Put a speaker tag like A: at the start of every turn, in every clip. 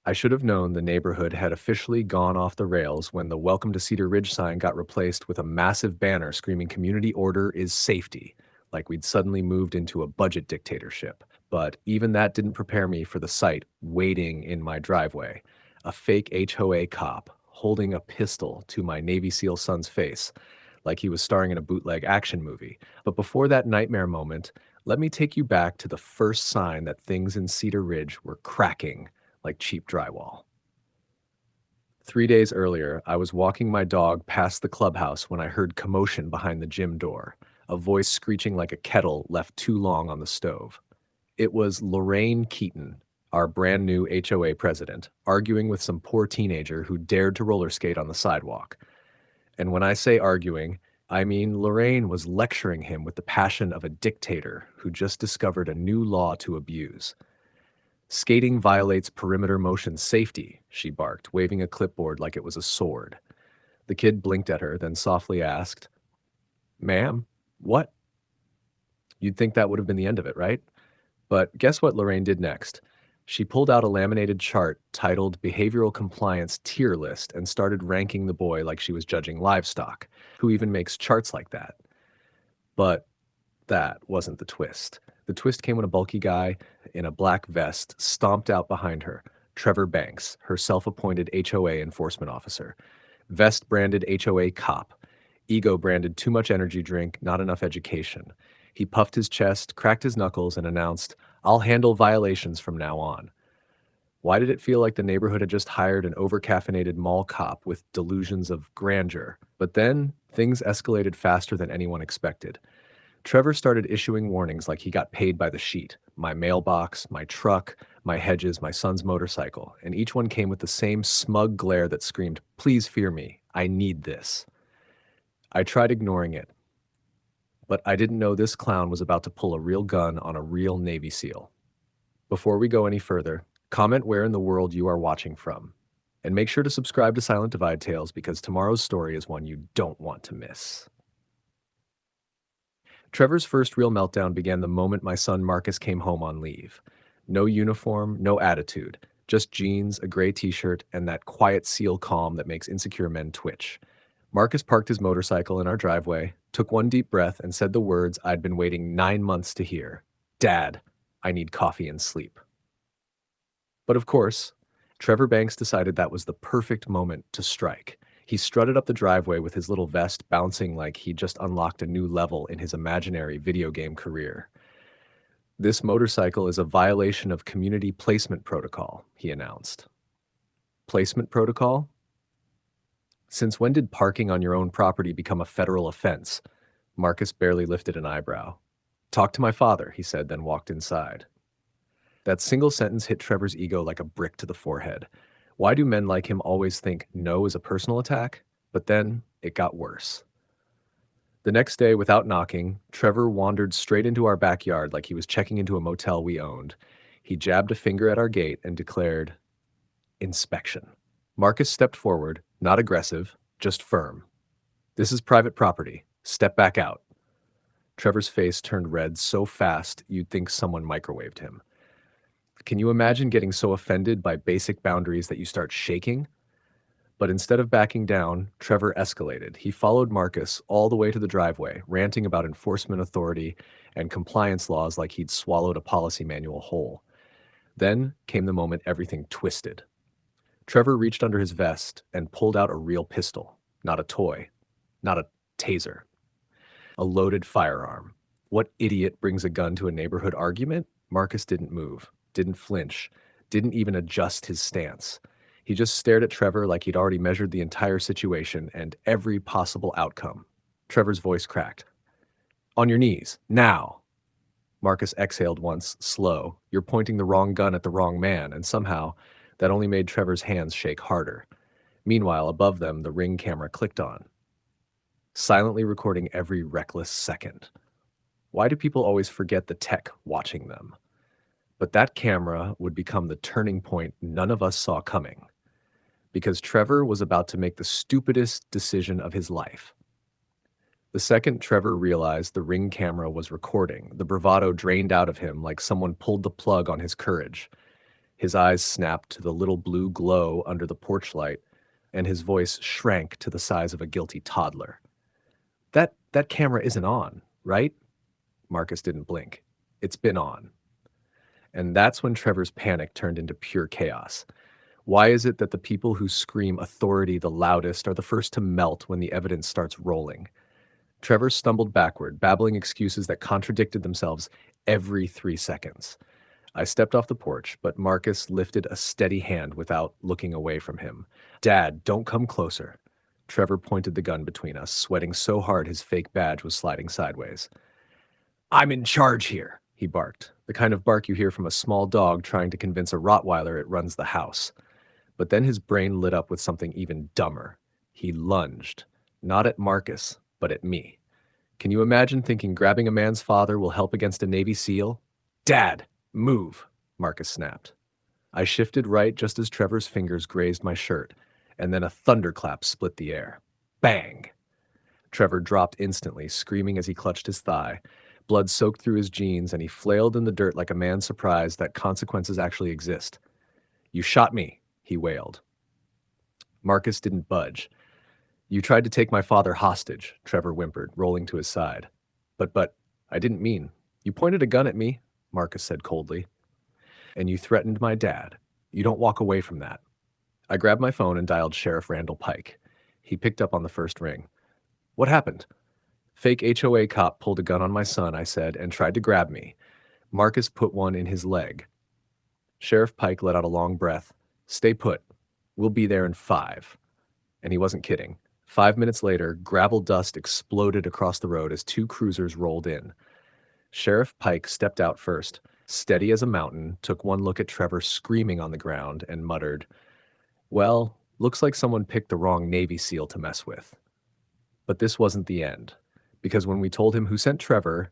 A: I should have known the neighborhood had officially gone off the rails when the Welcome to Cedar Ridge sign got replaced with a massive banner screaming community order is safety, like we'd suddenly moved into a budget dictatorship. But even that didn't prepare me for the sight waiting in my driveway. A fake HOA cop holding a pistol to my Navy SEAL son's face, like he was starring in a bootleg action movie. But before that nightmare moment, let me take you back to the first sign that things in Cedar Ridge were cracking like cheap drywall. 3 days earlier, I was walking my dog past the clubhouse when I heard commotion behind the gym door, a voice screeching like a kettle left too long on the stove. It was Lorraine Keaton, our brand new HOA president, arguing with some poor teenager who dared to roller skate on the sidewalk. And when I say arguing, I mean Lorraine was lecturing him with the passion of a dictator who just discovered a new law to abuse. Skating violates perimeter motion safety, she barked, waving a clipboard like it was a sword. The kid blinked at her, then softly asked, "Ma'am, what?" You'd think that would have been the end of it, right? But guess what Lorraine did next? She pulled out a laminated chart titled Behavioral Compliance Tier List and started ranking the boy like she was judging livestock. Who even makes charts like that? But that wasn't the twist. The twist came when a bulky guy in a black vest stomped out behind her. Trevor Banks, her self-appointed HOA enforcement officer. Vest branded HOA cop. Ego branded too much energy drink, not enough education. He puffed his chest, cracked his knuckles, and announced, "I'll handle violations from now on." Why did it feel like the neighborhood had just hired an overcaffeinated mall cop with delusions of grandeur? But then, things escalated faster than anyone expected. Trevor started issuing warnings like he got paid by the sheet. My mailbox, my truck, my hedges, my son's motorcycle, and each one came with the same smug glare that screamed, "Please fear me. I need this." I tried ignoring it, but I didn't know this clown was about to pull a real gun on a real Navy SEAL. Before we go any further, comment where in the world you are watching from. And make sure to subscribe to Silent Divide Tales because tomorrow's story is one you don't want to miss. Trevor's first real meltdown began the moment my son Marcus came home on leave. No uniform, no attitude, just jeans, a gray t-shirt, and that quiet SEAL calm that makes insecure men twitch. Marcus parked his motorcycle in our driveway, took one deep breath, and said the words I'd been waiting 9 months to hear. "Dad, I need coffee and sleep." But of course, Trevor Banks decided that was the perfect moment to strike. He strutted up the driveway with his little vest bouncing like he just unlocked a new level in his imaginary video game career. "This motorcycle is a violation of community placement protocol," he announced. Placement protocol? Since when did parking on your own property become a federal offense? Marcus barely lifted an eyebrow. "Talk to my father," he said, then walked inside. That single sentence hit Trevor's ego like a brick to the forehead. Why do men like him always think no is a personal attack? But then it got worse. The next day, without knocking, Trevor wandered straight into our backyard like he was checking into a motel we owned. He jabbed a finger at our gate and declared, "Inspection." Marcus stepped forward, not aggressive, just firm. "This is private property. Step back out." Trevor's face turned red so fast you'd think someone microwaved him. Can you imagine getting so offended by basic boundaries that you start shaking? But instead of backing down, Trevor escalated. He followed Marcus all the way to the driveway, ranting about enforcement authority and compliance laws like he'd swallowed a policy manual whole. Then came the moment everything twisted. Trevor reached under his vest and pulled out a real pistol, not a toy, not a taser, a loaded firearm. What idiot brings a gun to a neighborhood argument? Marcus didn't move, didn't flinch, didn't even adjust his stance. He just stared at Trevor like he'd already measured the entire situation and every possible outcome. Trevor's voice cracked. "On your knees, now." Marcus exhaled once, slow. "You're pointing the wrong gun at the wrong man," and somehow that only made Trevor's hands shake harder. Meanwhile, above them, the Ring camera clicked on, silently recording every reckless second. Why do people always forget the tech watching them? But that camera would become the turning point none of us saw coming. Because Trevor was about to make the stupidest decision of his life. The second Trevor realized the Ring camera was recording, the bravado drained out of him like someone pulled the plug on his courage. His eyes snapped to the little blue glow under the porch light, and his voice shrank to the size of a guilty toddler. That camera isn't on, right? Marcus didn't blink. It's been on. And that's when Trevor's panic turned into pure chaos. Why is it that the people who scream authority the loudest are the first to melt when the evidence starts rolling? Trevor stumbled backward, babbling excuses that contradicted themselves every 3 seconds. I stepped off the porch, but Marcus lifted a steady hand without looking away from him. "Dad, don't come closer." Trevor pointed the gun between us, sweating so hard his fake badge was sliding sideways. "I'm in charge here," he barked, the kind of bark you hear from a small dog trying to convince a Rottweiler it runs the house. But then his brain lit up with something even dumber. He lunged, not at Marcus, but at me. Can you imagine thinking grabbing a man's father will help against a Navy SEAL? "Dad, move," Marcus snapped. I shifted right just as Trevor's fingers grazed my shirt, and then a thunderclap split the air. Bang! Trevor dropped instantly, screaming as he clutched his thigh. Blood soaked through his jeans, and he flailed in the dirt like a man surprised that consequences actually exist. "You shot me," he wailed. Marcus didn't budge. "You tried to take my father hostage," Trevor whimpered, rolling to his side. But, I didn't mean. You pointed a gun at me," Marcus said coldly. "And you threatened my dad. You don't walk away from that." I grabbed my phone and dialed Sheriff Randall Pike. He picked up on the first ring. "What happened?" "Fake HOA cop pulled a gun on my son," I said, "and tried to grab me. Marcus put one in his leg." Sheriff Pike let out a long breath. "Stay put. We'll be there in 5. And he wasn't kidding. 5 minutes later, gravel dust exploded across the road as 2 cruisers rolled in. Sheriff Pike stepped out first, steady as a mountain, took one look at Trevor screaming on the ground, and muttered, "Well, looks like someone picked the wrong Navy SEAL to mess with." But this wasn't the end, because when we told him who sent Trevor,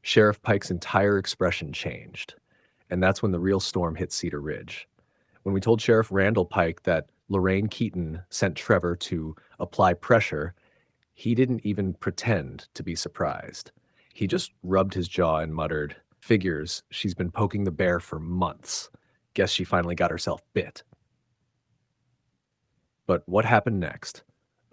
A: Sheriff Pike's entire expression changed. And that's when the real storm hit Cedar Ridge. When we told Sheriff Randall Pike that Lorraine Keaton sent Trevor to apply pressure, he didn't even pretend to be surprised. He just rubbed his jaw and muttered, "Figures, she's been poking the bear for months. Guess she finally got herself bit." But what happened next?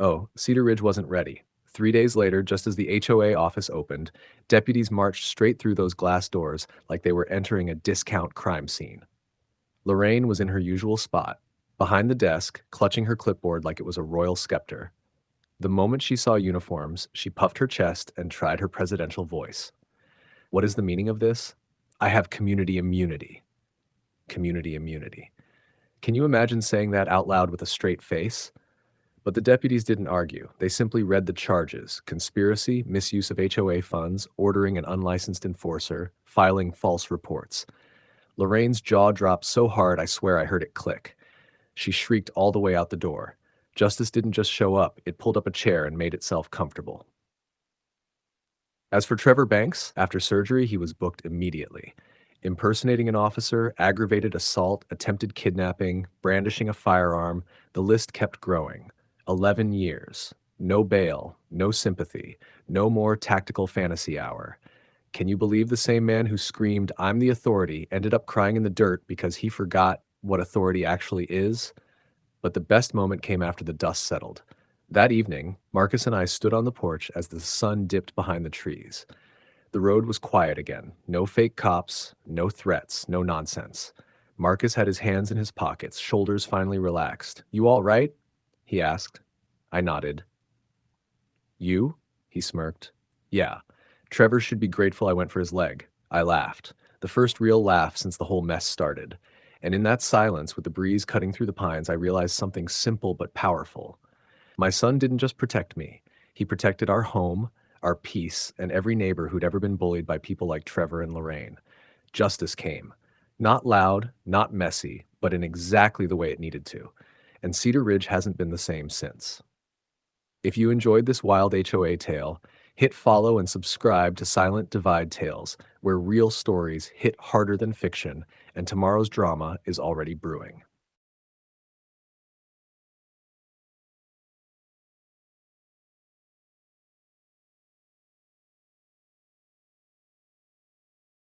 A: Oh, Cedar Ridge wasn't ready. 3 days later, just as the HOA office opened, deputies marched straight through those glass doors like they were entering a discount crime scene. Lorraine was in her usual spot, behind the desk, clutching her clipboard like it was a royal scepter. The moment she saw uniforms, she puffed her chest and tried her presidential voice. "What is the meaning of this? I have community immunity." Community immunity. Can you imagine saying that out loud with a straight face? But the deputies didn't argue. They simply read the charges: conspiracy, misuse of HOA funds, ordering an unlicensed enforcer, filing false reports. Lorraine's jaw dropped so hard I swear I heard it click. She shrieked all the way out the door. Justice didn't just show up, it pulled up a chair and made itself comfortable. As for Trevor Banks, after surgery, he was booked immediately. Impersonating an officer, aggravated assault, attempted kidnapping, brandishing a firearm, the list kept growing. 11 years. No bail, no sympathy, no more tactical fantasy hour. Can you believe the same man who screamed, "I'm the authority," ended up crying in the dirt because he forgot what authority actually is? But the best moment came after the dust settled. That evening, Marcus and I stood on the porch as the sun dipped behind the trees. The road was quiet again. No fake cops, no threats, no nonsense. Marcus had his hands in his pockets, shoulders finally relaxed. "You all right?" he asked. I nodded. "You?" he smirked. "Yeah. Trevor should be grateful I went for his leg." I laughed. The first real laugh since the whole mess started. And in that silence, with the breeze cutting through the pines, I realized something simple but powerful. My son didn't just protect me. He protected our home, our peace, and every neighbor who'd ever been bullied by people like Trevor and Lorraine. Justice came. Not loud, not messy, but in exactly the way it needed to. And Cedar Ridge hasn't been the same since. If you enjoyed this wild HOA tale, hit follow and subscribe to Silent Divide Tales, where real stories hit harder than fiction, and tomorrow's drama is already brewing.